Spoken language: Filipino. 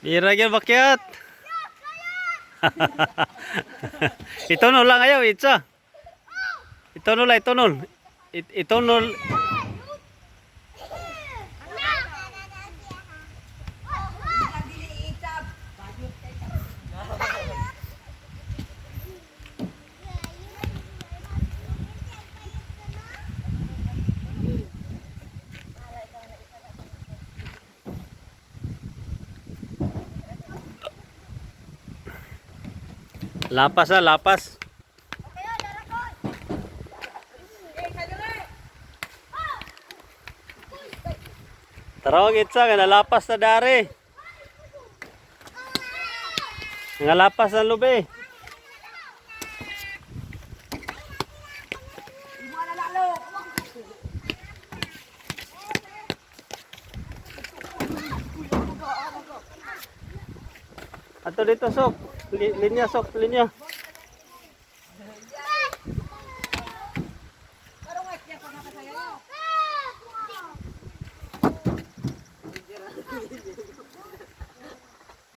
Bira gyud bakyat. Itunol lang ayaw, itsa. Itunol lang, itunol. Itunol. Lapas na, lapas. Tarawag itsa, nga nalapas na dari. Nga lapas na lubi. Ato dito sok, linya sok, linya.